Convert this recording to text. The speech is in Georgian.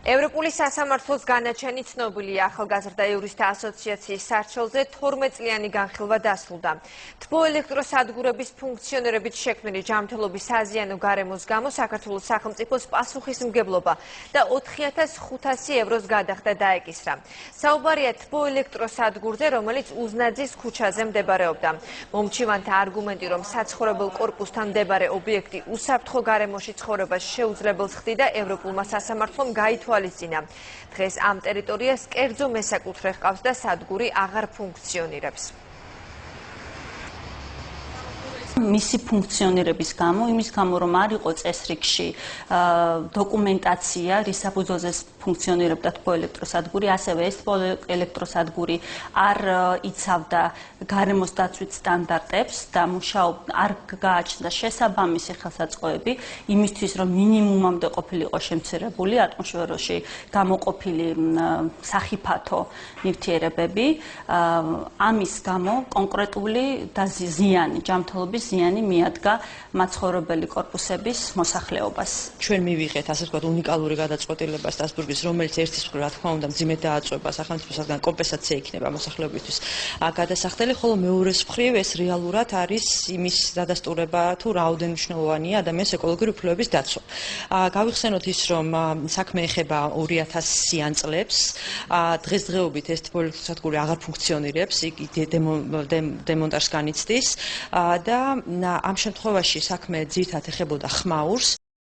ევროპული სასამართლოს განაჩენი ცნობილია ახალგაზრდა იურისტთა ასოციაციის სარჩელზე 12 წლიანი განხილვა დასრულდა. თბოელექტროსადგურების ფუნქციონირებით შექმნილი ჯანმრთელობის საზიანო გარემოს გამო საქართველოს სახელმწიფოს პასუხისმგებლობა და 4500 ევროს გადახდა დაეკისრა. საუბარია თბოელექტროსადგურზე, რომელიც უზნაძის ქუჩაზე მდებარეობდა. მომჩივანთა არგუმენტი, რომ საცხოვრებელ კორპუსთან მდებარე ობიექტი უსაფრთხო გარემოში ცხოვრებას შეუძლებელს ხდიდა, ევროპულმა სასამართლომ გაითვალისწინა. დღეს ამ ტერიტორიას კერძო მესაკუთრე ჰყავს და სადგური აღარ ფუნქციონირებს. მისი ფუნქციონირების გამო, იმის გამო, რომ არ იყო წესრიგში დოკუმენტაცია, რის საფუძველზე ფუნქციონირებდა თბოელექტროსადგური, ასევე ეს თბოელექტროსადგური არ იცავდა გარემოს დაცვის სტანდარტებს და არ გააჩნდა შესაბამისი ხელსაწყოები იმისთვის, რომ მინიმუმამდე ყოფილიყო შემცირებული ატმოსფეროში გამოყოფილი სახიფათო ნივთიერებები. ამის გამო კონკრეტული ზიანი, ჯანმრთელობის ზიანი მიადგა მაცხოვრებელი კორპუსების მოსახლეობას. ჩვენ მივიღეთ, ასე ვთქვათ, უნიკალური გადაწყვეტილება სტრასბურგის, რომელიც ერთის მხრივ, რა თქმა უნდა, მძიმედ დააწვება სახელმწიფოსგან კომპენსაცია იქნება მოსახლეობისთვის გადასახდელი, ხოლო მეორეს მხრივ ეს რეალურად არის იმის დადასტურება, თუ რაოდენ მნიშვნელოვანია ადამიანის ეკოლოგიური უფლებების დაცვა. გავიხსენოთ ის, რომ საქმე ეხება 2000-იან წლებს, დღესდღეობით ეს თბოელექტროსადგური აღარ ფუნქციონირებს, იგი დემონტაჟს განიცდის და ამ შემთხვევაში საქმე ძირითადად ეხებოდა ხმაურს.